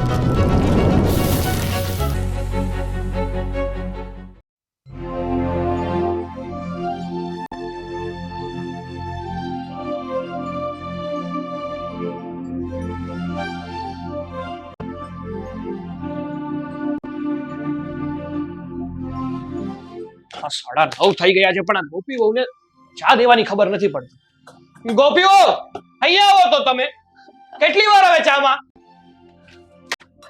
9:30 થઈ ગયા છે પણ આ ગોપી વહુને ચા દેવાની ખબર નથી પડતી. ગોપી વહુ અહીંયા આવો તો તમે. કેટલી વાર આવે ચામાં?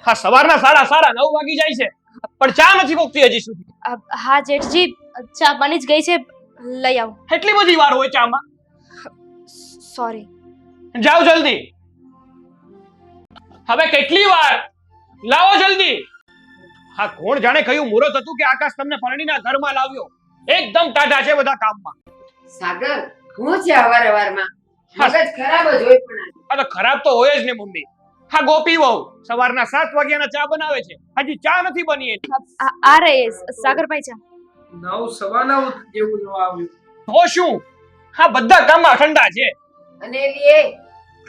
હા, સવારના 9:30 વાગી જાય છે પણ ચા નથી પોકતી હજી સુધી. હા જેઠજી, ચા બની જ ગઈ છે, લઈ આવો. એટલી બધી વાર હોય ચામાં? સોરી. જાઓ જલ્દી. હવે કેટલી વાર? લાવો જલ્દી. હા, કોણ જાણે કયું મુહૂર્ત હતું કે આકાશ તમને પરણીના ઘરમાં લાવ્યો. એકદમ ટાઢા છે બધા કામમાં. સાગર, હું છે અવારવારમાં મગજ ખરાબ જ હોય પણ આ તો ખરાબ તો હોય જ ને મમ્મી. હા, ગોપી વહુ સવારના 7 વાગ્યાના ચા બનાવે છે, હજી ચા નથી બની એની. આ રે સાગરભાઈ ચા. 9:15 જેવું જવા આવ્યું. તો શું? હા, બધા કામમાં ઠંડા છે. અને લીએ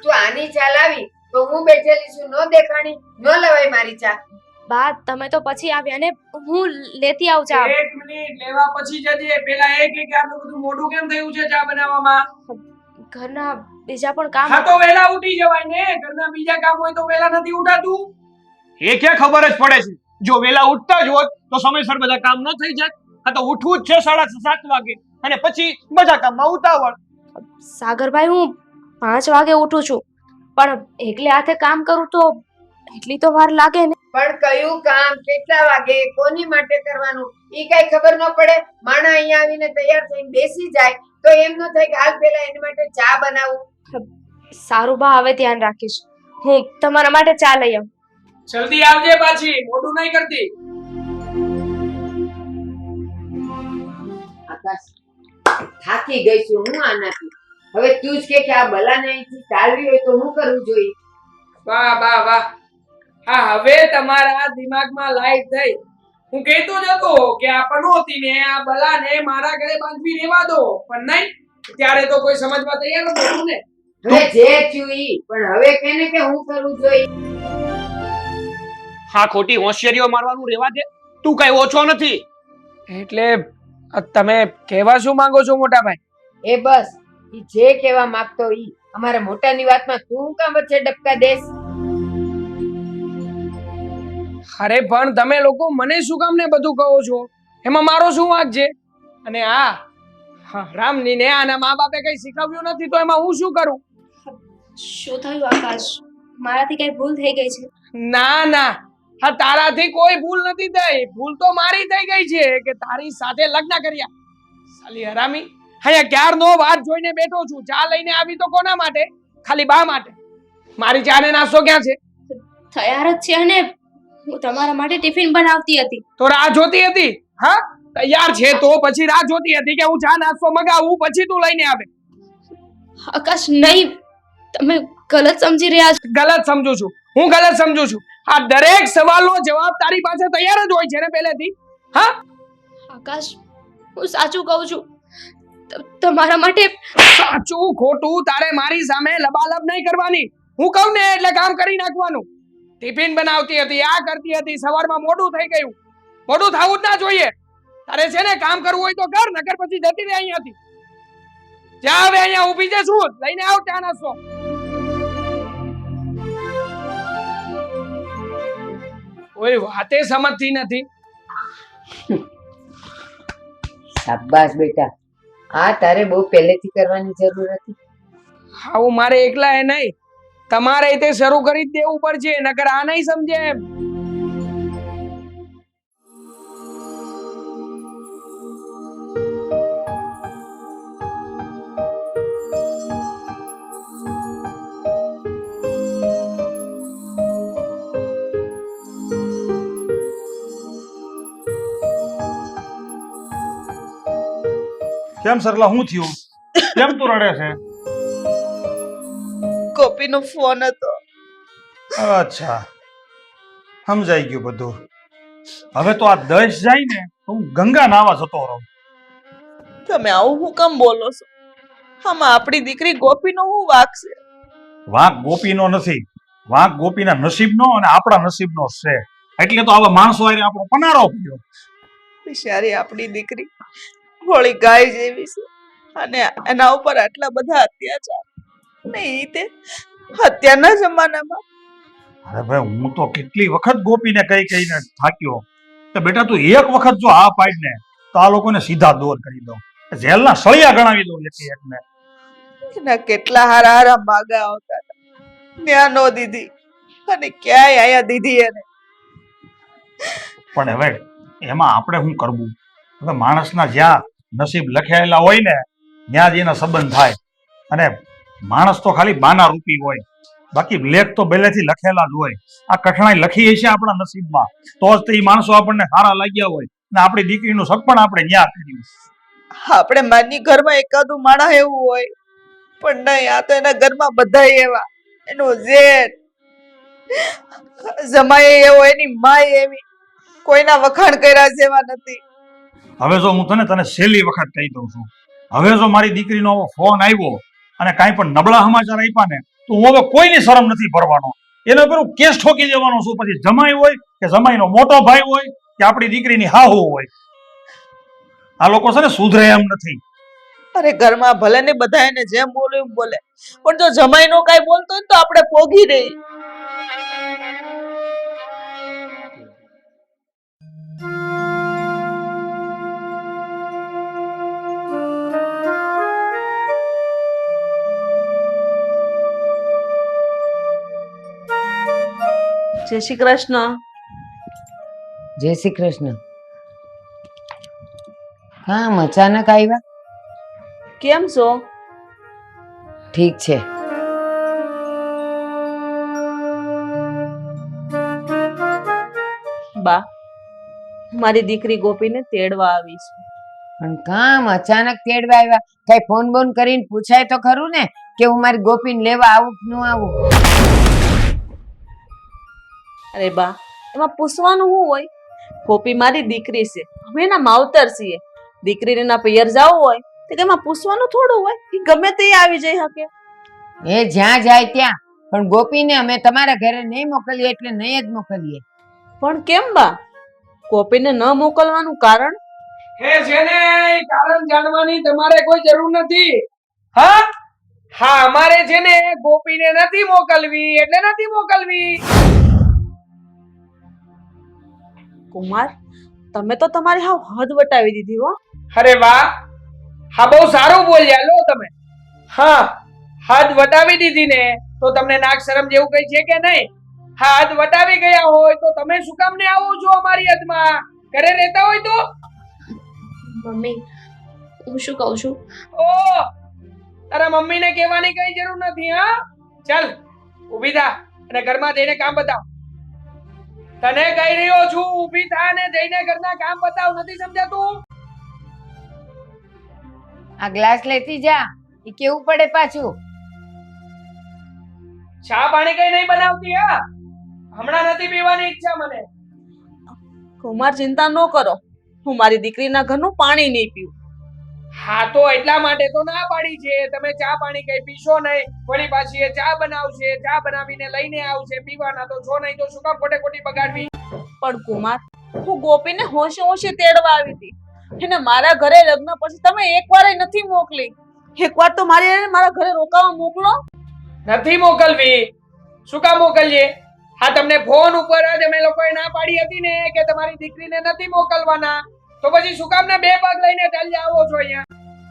તું આની ચા લાવી તો હું બેઠેલી છું, નો દેખાણી, નો લવાય મારી ચા. બા તમે તો પછી આવ્યા ને, હું લેતી આવું ચા. 1 મિનિટ લેવા પછી જજે. પેલા એ કે આટલું બધું મોડું કેમ થયું છે ચા બનાવવામાં? ઘરના બીજા પણ કામ. હા તો વેલા ઉઠી જવાય ને. ઘરના બીજા કામ હોય તો વેલા નથી ઉઠાતું. એ ક્યાં ખબર જ પડે છે? જો વેલા ઉઠતા જ હોત તો સમયસર બધા કામ ન થઈ જાત. આ તો ઉઠવું જ છે 7:30 વાગે અને પછી બધા કામમાં ઉતાવળ. સાગરભાઈ હું 5 વાગે ઉઠું છું પણ એકલે હાથે કામ કરું તો એટલી તો વાર લાગે ને. પણ કયું કામ કેટલા વાગે કોની માટે કરવાનું ઈ કઈ ખબર ન પડે. માણા અહીંયા આવીને તૈયાર થઈને બેસી જાય તો એમ ન થાય કે હાલ પેલા એની માટે ચા બનાવું. સારું બા, હવે ધ્યાન રાખીશ. હું તમારા માટે ચા લઈ આવું. જલ્દી આવજે પાછી, મોડું નહીં કરતી. આકાશ, થાકી ગઈ છું હું આનાથી. હવે તું જ કે આ બલાને અહીંથી ટાળવી હોય તો હું કરવું જોઈએ? વાહ વાહ વાહ. હા, હવે તમારા દિમાગમાં લાઈટ થઈ. હું કહેતો જ હતો કે આ પનોતીને આ બલાને મારા ઘરે બાંધવી રહેવા દો, પણ નહીં. ત્યારે તો કોઈ સમજવા તૈયાર નહોતું ને. હવે જે થયું ઈ, પણ હવે કેને કે હું કરવું જોઈએ? હા, ખોટી હોશિયારીઓ મારવાનું રહેવા દે. તું કઈ ઓછો નથી. એટલે તમે કહેવા શું માંગો છો મોટા ભાઈ? એ બસ, ઈ જે કહેવા માંગતો ઈ. અમારા મોટાની વાતમાં તું કામ વચ્ચે ડબકા દેસ? અરે પણ તમે લોકો મને શું કામ ને બધું કહો છો? એમાં મારો શું વાંક છે? અને રામની ને આના મા બાપે કઈ શીખવ્યું નથી તો એમાં હું શું કરું? શું થયું આકાશ? મારાથી કઈ ભૂલ થઈ ગઈ છે? ના ના, હા તારાથી કોઈ ભૂલ નથી થઈ. ભૂલ તો મારી થઈ ગઈ છે કે તારી સાથે લગ્ન કર્યા. સાલી હરામી, અહીંયા ક્યારનો વાત જોઈને બેઠો છું. ચા લઈને આવી તો કોના માટે? ખાલી બા માટે. મારી ચા ને નાસ્તો ક્યાં છે? તૈયાર જ છે અને હું તમારા માટે ટિફિન બનાવતી હતી. તો રાહ જોતી હતી? હા, તૈયાર છે તો પછી રાહ જોતી હતી કે હું ચા નાસ્તો મગાવું પછી તું લઈને આવે. આકાશ નહીં, તમે ગલત સમજી રહ્યા છો. ગલત સમજુ છું? હું ગલત સમજુ છું? આ દરેક સવાલનો જવાબ તારી પાસે તૈયાર જ હોય છે ને પહેલેથી. હા આકાશ, હું સાચું કહું છું. તમારા માટે સાચું ખોટું તારે મારી સામે લબાલબ નહીં કરવાની. હું કહું ને એટલે કામ કરી નાખવાનું. ટિફિન બનાવતી હતી, આ કરતી હતી, સવારમાં મોડું થઈ ગયું. મોડું થવું જ ના જોઈએ. તારે છે ને કામ કરવું હોય તો કર, નકર પછી જતી રહે અહીંયાથી. જા હવે અહીંયા ઊભી છે, શું લઈને આવ ચા નાસ્તો. કોઈ વાતે સમજતી નથી. શાબાશ બેટા, આ તારે બહુ પહેલેથી કરવાની જરૂર હતી. આવું મારે એકલા એ નહીં, તમારે તે શરૂ કરી જ દેવું પડશે, નકર આ નહીં સમજે એમ. કેમ સરલા, હું થયું? કેમ તું રડે છે? ગોપીનો ફોન હતો. અચ્છા, સમજાઈ ગયું બધું. હવે તો આ દસ જાય ને તો હું ગંગા નાવા જતો રહું. તમે આવું હું કેમ બોલો છો? આમાં આપણી દીકરી ગોપીનો હું વાંક છે? વાંક ગોપીનો નથી, વાંક ગોપીના નસીબનો અને આપણા નસીબનો છે. એટલે તો આવા માણસો હારે આપણો પનારો પડ્યો. બિચારી આપણી દીકરી ભોળી ગાય જેવી છે અને એના ઉપર આટલા બધા અત્યાચાર ને ઈ તે અત્યારના જમાનામાં. અરે ભાઈ, હું તો કેટલી વખત ગોપીને કહીને થાક્યો કે બેટા તું એક વખત જો હા પાડીને તો આ લોકોને સીધા દોર કરી દો, જેલના સળિયા ગણાવી દો એકને. એના કેટલા હારા હારા માગા આવતા હતા, ત્યાં નો દીધી અને ક્યાંય આયા દીધી એને. પણ હવે એમાં આપણે શું કરવું? હવે માણસના જ્યાં નસીબ લખાયેલા હોય ને ત્યાં જ એના સંબંધ થાય. અને માણસ તો ખાલી બાના રૂપી હોય, બાકી લેખ તો પહેલેથી લખેલા જ હોય. આ કઠણાઈ લખી હશે આપણા નસીબમાં તો જ તો એ માણસો આપણને સારા લાગ્યા હોય ને આપણી દીકરીનું સગપણ આપણે ન્યા કર્યું. આપણે માની ઘરમાં એકાદું માણસ એવું હોય, પણ નહીં, આ તો એના ઘરમાં બધા એવા. એનો જેઠ જમાય એવો, એની માય એવી, કોઈના વખાણ કર્યા જેવા નથી. હવે જો હું તને છેલ્લી વખત કહી દઉં છું, હવે જો મારી દીકરીનો ફોન આવ્યો અને કાંઈ પણ નબળા સમાચાર આપ્યા ને તો હું હવે કોઈની શરમ નથી ભરવાનો. એના પર હું કેસ ઠોકી દેવાનો છું. પછી જમાઈ હોય કે જમાઈનો મોટો ભાઈ હોય કે આપણી દીકરીની હાહુ હોય, આ લોકો છે ને સુધરે એમ નથી. અરે ઘરમાં ભલે ને બધા એને જેમ બોલે એમ બોલે, પણ જો જમાઈ નો કાઈ બોલતો હોય ને તો આપણે પોગી રહી. જય શ્રી કૃષ્ણ. જય શ્રી કૃષ્ણ. કામ અચાનક આવ્યા? કેમ છો? ઠીક છે. બા, મારી દીકરી ગોપીને તેડવા આવી છે. પણ કામ અચાનક તેડવા આવ્યા? કઈ ફોન બોન કરીને પૂછાય તો ખરું ને કે હું મારી ગોપીને લેવા આવું કે ન આવું? અરે બા, એમાં પૂછવાનું શું હોય? ગોપી મારી દીકરી છે, અમે એના માવતર છીએ. દીકરીને એના પિયર જવું હોય તો એમાં પૂછવાનું થોડું હોય, એ ગમે તે આવી જઈ શકે. એ જ્યાં જાય ત્યાં, પણ ગોપીને અમે તમારા ઘરે નહીં મોકલીએ એટલે નહીં જ મોકલીએ. પણ કેમ બા? ગોપીને ન મોકલવાનું કારણ? હે જેને એ કારણ જાણવાની તમારે કોઈ જરૂર નથી. હા હા, અમારે છે ને ગોપીને નથી મોકલવી એટલે નથી મોકલવી. કુમાર, તમે તો તમારી હાવ હદ વટાવી દીધી હો. અરે વાહ, હા બહુ સારું બોલ્યા લો તમે. હા, હદ વટાવી દીધી ને તો તમને નાક શરમ જેવું કઈ છે કે નહીં? હા, હદ વટાવી ગયા હોય તો તમે શું કામ ને આવો છો અમારી હદમાં? ઘરે રહેતા હોય તો? મમ્મી, હું શું કહું છું? ઓ, તારા મમ્મીને કહેવાની કઈ જરૂર નથી. હા, ચાલ ઊભી થા અને ઘરમાં જઈને કામ બતાવ. તને કહી રહ્યો છું, ઊભી થા ને જઈને ઘરના કામ બતાવ. નથી સમજાતું? આ ગ્લાસ લેતી જા, એ કેવું પડે પાછું. ચા પાણી કઈ નહીં બનાવતી? હા, હમણાં નથી પીવાની ઈચ્છા મને. કુમાર, ચિંતા ન કરો, હું મારી દીકરીના ઘરનું પાણી નહીં પીવું. હા, તો એટલા માટે તો ના પાડી છે. તમે ચા પાણી કઈ પીશો નહીં. વળી પાછી એ ચા બનાવશે, ચા બનાવીને લઈને આવશે. પીવાના તો છો નહીં, તો શું કામ ખોટે ખોટી બગાડવી? પણ કુમાર, હું ગોપીને હોશે હોશે તેડવા આવી હતી. એને મારા ઘરે લગ્ન પછી તમે એકવાર નથી મોકલી. એકવાર તો મારા ઘરે રોકાવા મોકલો. નથી મોકલવી. શું કામ મોકલીએ? હા, તમને ફોન ઉપર જ અમે લોકોએ ના પાડી હતી ને કે તમારી દીકરીને નથી મોકલવાના, તો પછી શું કામ ને બે પગ લઈને ચાલી આવો છો અહીંયા?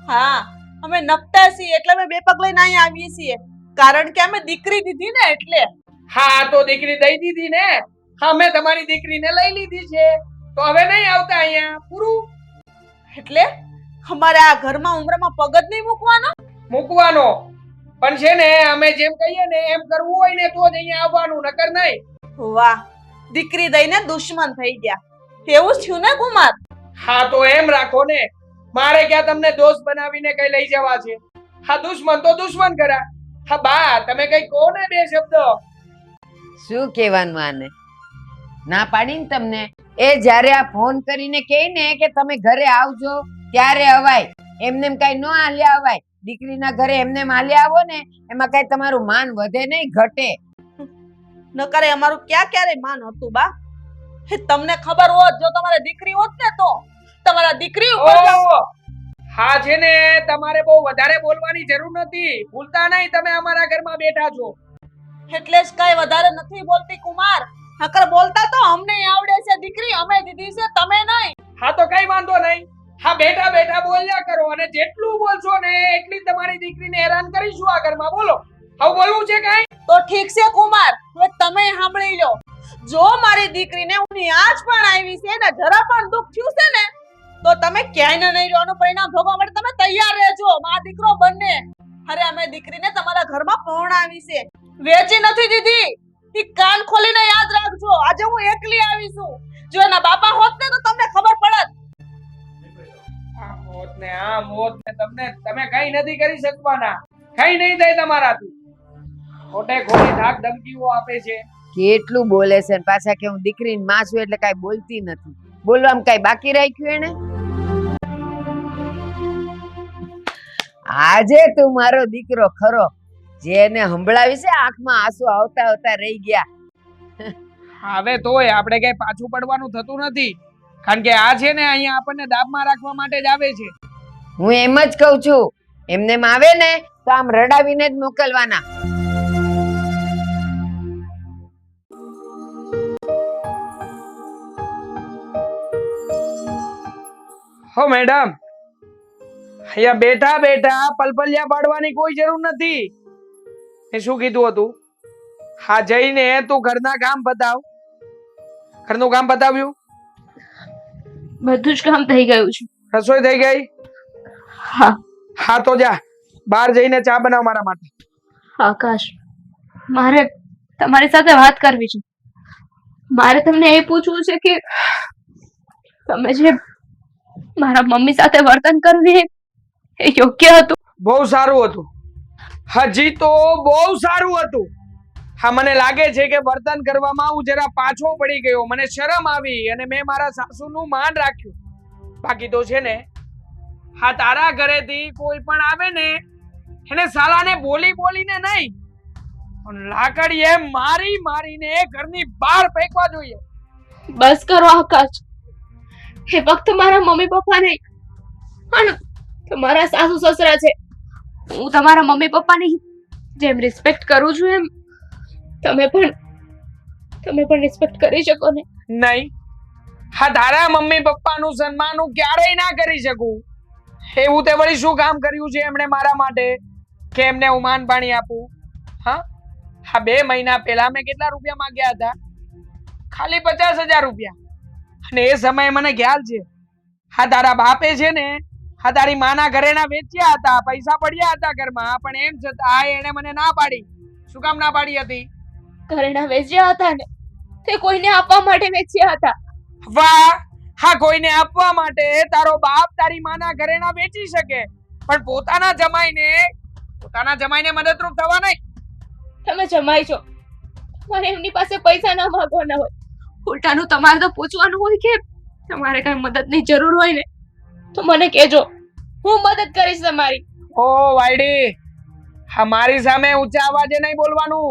હા, અમે નપટા છીએ એટલે અમે બે પગ લઈને અહીંયા આવીએ છીએ, કારણ કે અમે દીકરી દીધી ને એટલે. હા, તો દીકરી દઈ દીધી ને. હા, મેં તમારી દીકરીને લઈ લીધી છે, તો હવે નહીં આવતા અહીંયા. પૂરું. એટલે અમારે આ ઘરમાં ઉમરામાં પગ જ નહીં મૂકવાનો પણ છે ને, અમે જેમ કહીએ ને એમ કરવું હોય ને તો જ અહીંયા આવવાનું, નકર નહીં. વાહ, દીકરી દઈને દુશ્મન થઈ ગયા. એવું જ થયું ને કુમાર? હા, તો એમ રાખો ને. મારે ક્યાં તમને દોસ્ત બનાવીને કઈ લઈ જવા છે? હા, દુશ્મન તો દુશ્મન કરા. હા બા, તમે કઈ કહો ને બે શબ્દ. શું કહેવાનું આને? ના પાડીને તમને. એ જ્યારે આ ફોન કરીને કહે ને કે તમે ઘરે આવજો ત્યારે અવાય, એમને કઈ ન હાલ્યા અવાય. દીકરીના ઘરે એમને હાલ્યા આવો ને એમાં કઈ તમારું માન વધે નહીં, ઘટે. નકરે અમારું ક્યારે માન હતું બા. હે તમને ખબર હોત જો તમારી દીકરી હોત ને તો તમારા દીકરી ઉપર ઓહ! હા છે ને, તમારે બહુ વધારે બોલવાની જરૂર નથી. ભૂલતા નહીં તમે અમારા ઘરમાં બેઠા છો. એટલે જ કઈ વધારે નથી બોલતી કુમાર. નકર બોલતા તો અમને આવડે છે દીકરી, અમે દીધી છે તમે નહીં. હા તો કઈ વાંધો નહીં. હા બેઠા બેઠા બોલ્યા કરો, અને જેટલું બોલશો ને એટલી તમારી દીકરીને હેરાન કરીશું આ ઘરમાં. બોલો, હવે બોલવું છે કઈ? તો ઠીક છે કુમાર, હવે તમે સાંભળી લો. જો મારી દીકરીને ઊની આંચ પણ આવી છે ને જરા પણ દુઃખ થયું છે ને તો તમે ક્યાંય નહીં રહેવાનું પરિણામ ભોગવવા માટે તમે તૈયાર રહેજો. મા દીકરો બંને. અરે અમે દીકરીને તમારા ઘરમાં પરણાવી છે, વેચી નથી દીધી. ઈ કાન ખોલીને યાદ રાખજો. આજે હું એકલી આવી છું. જો એના બાપા હોત ને તો તમને ખબર પડત. આ મોત ને આ મોત ને તમે કઈ નથી કરી શકવાના. કઈ નહીં થાય તમારાથી. ખોટે ખોટી ધાક ધમકીઓ આપે છે. કેટલું બોલે છે ને પાછા કે હું દીકરીની માં છું એટલે કાઈ બોલતી નથી. બોલવામાં કાઈ બાકી રાખ્યું એને? આજે તું મારો દીકરો ખરો, જેને સંભળાવી છે આંખમાં આંસુ આવતા આવતા રહી ગયા. હવે તોય આપણે કઈ પાછું પડવાનું થતું નથી, કારણ કે આ છે ને અહીંયા આપણને દાબમાં રાખવા માટે જ આવે છે. હું એમ જ કહું છું, એમને એમ આવે ને તો આમ રડાવીને જ મોકલવાના. હો મેડમ, અહીંયા બેઠા બેઠા પલપલિયા પાડવાની કોઈ જરૂર નથી. એ શું કીધું હતું? હા જઈને તું ઘરના કામ બતાવ. ઘરનું કામ બતાવ્યું? બધું જ કામ થઈ ગયું છે. રસોઈ થઈ ગઈ? હા. હા તો જા બહાર જઈને ચા બનાવ મારા માટે. આકાશ, મારે તમારી સાથે વાત કરવી છે. મારે તમને એ પૂછવું છે કે તમે જે મારા મમ્મી સાથે વર્તન કરવી એ યોગ્ય હતું? બહુ સારું હતું. હજી તો બહુ સારું હતું. હા મને લાગે છે કે વર્તન કરવામાં હું જરા પાછો પડી ગયો. મને શરમ આવી અને મેં મારા સાસુનું માન રાખ્યું. બાકી તો છે ને, હા તારા ઘરેથી કોઈ પણ આવે ને એને સાલાને બોલી બોલીને નહીં પણ લાકડીએ મારી મારીને ઘરની બહાર ફેંકવા જોઈએ. બસ કરો આકાશ. એ વખત મારા મમ્મી પપ્પા નહીં પણ તમારા સાસુ સસરા છે. હું તમારા મમ્મી પપ્પાની જેમ રિસ્પેક્ટ કરું છું એમ તમે પણ રિસ્પેક્ટ કરી શકો ને? નહીં. હા તારા મમ્મી પપ્પાનું સન્માન હું ક્યારેય ના કરી શકું. એવું તે વળી શું કામ કર્યું છે એમણે મારા માટે કે એમને હું માન પાણી આપું? હા 2 મહિના પહેલા મેં કેટલા રૂપિયા માંગ્યા હતા? ખાલી 50,000 રૂપિયા. અને એ સમયે મને ખ્યાલ છે, હા તારા બાપે છે ને હા તારી માના ઘરેણા વેચ્યા હતા, પૈસા પડ્યા હતા ઘરમાં, પણ એમ છતાં એને મને ના પાડી. શું કામ ના પાડી હતી? ઘરેણા વેચ્યા હતા ને તે કોઈને આપવા માટે વેચ્યા હતા. વાહ! હા કોઈને આપવા માટે તારો બાપ તારી માના ઘરેણા વેચી શકે, પણ પોતાના જમાઈને મદદરૂપ થવા નહીં. તમે જમાઈ છો, તમારે એમની પાસે પૈસા ના માંગવાના હોય. ઉલટાનું તમારે તો પૂછવાનું હોય કે તમારે કઈ મદદની જરૂર હોય ને તો મને કહેજો, હું મદદ કરીશ તમારી. ઓ વાયડી, હા મારી સામે ઊંચા અવાજે નહીં બોલવાનું,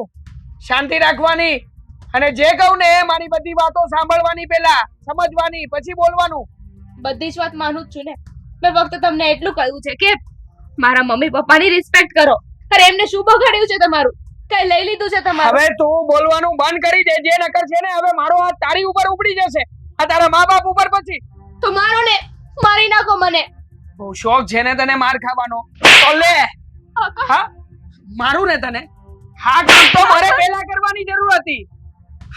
શાંતિ રાખવાની, અને જે કહું ને મારી બધી વાતો સાંભળવાની, પહેલા સમજવાની, પછી બોલવાનું. બધી જ વાત માનું જ છું ને. મેં ફક્ત તમને એટલું કહ્યું છે કે મારા મમ્મી પપ્પાની રિસ્પેક્ટ કરો. અરે એમને શું બગાડ્યું છે તમારું? કઈ લઈ લીધું છે તમારું? હવે તું બોલવાનું બંધ કરી દે. જે નકર છે ને હવે મારો હાથ તારી ઉપર ઉપડી જશે, આ તારા મા બાપ ઉપર પછી. તો મારો ને, મારી નાખો મને. બહુ શોખ છે ને તને માર ખાવાનો, તો લે. હા મારું ને તને? હા કામ તો મારે પહેલા કરવાની જરૂર હતી.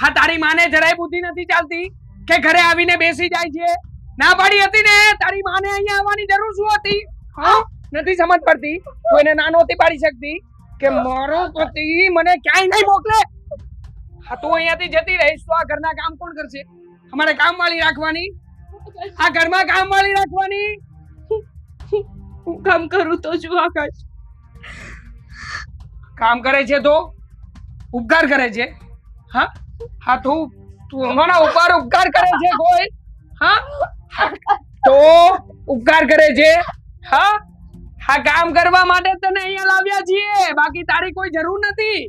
હા તારી માને જરાય બુદ્ધિ નથી ચાલતી કે ઘરે આવીને બેસી જાય છે? ના પાડી હતી ને તારી માને અહીંયા આવવાની જરૂર શું હતી? હા નથી સમજ પડતી? તું એને ના નહોતી પાડી શકતી કે મારો પતિ મને ક્યાંય નહીં મોકલે? હા તું અહીંયાથી જતી રહીશ તો આ ઘરના કામ કોણ કરશે? અમારે કામવાળી રાખવાની, આ ઘરમાં કામવાળી રાખવાની. હું કામ કરું તો શું આકાશ? કામ કરે છે તો ઉપકાર કરે છે? હા હા તું અમારા ઉપર ઉપકાર કરે છે કોઈ? હા તો ઉપકાર કરે છે? હા હા કામ કરવા માટે તને અહીંયા લાવ્યા છીએ, બાકી તારી કોઈ જરૂર નથી.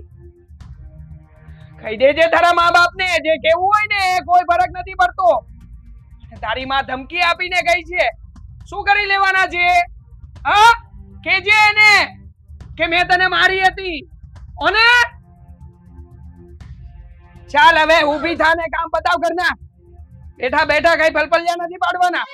કહી દેજે તારા મા બાપને જે કેવું હોય ને એ કોઈ ફરક નથી પડતો. તારી માં ધમકી આપીને ગઈ છે, શું કરી લેવાના છે? હા, કેજે એને કે મેં તને મારી હતી. ઓને ચાલ હવે ઊભી થા ને કામ પતાવ કરના. બેઠા બેઠા કઈ ફલફલિયા નથી પાડવાના.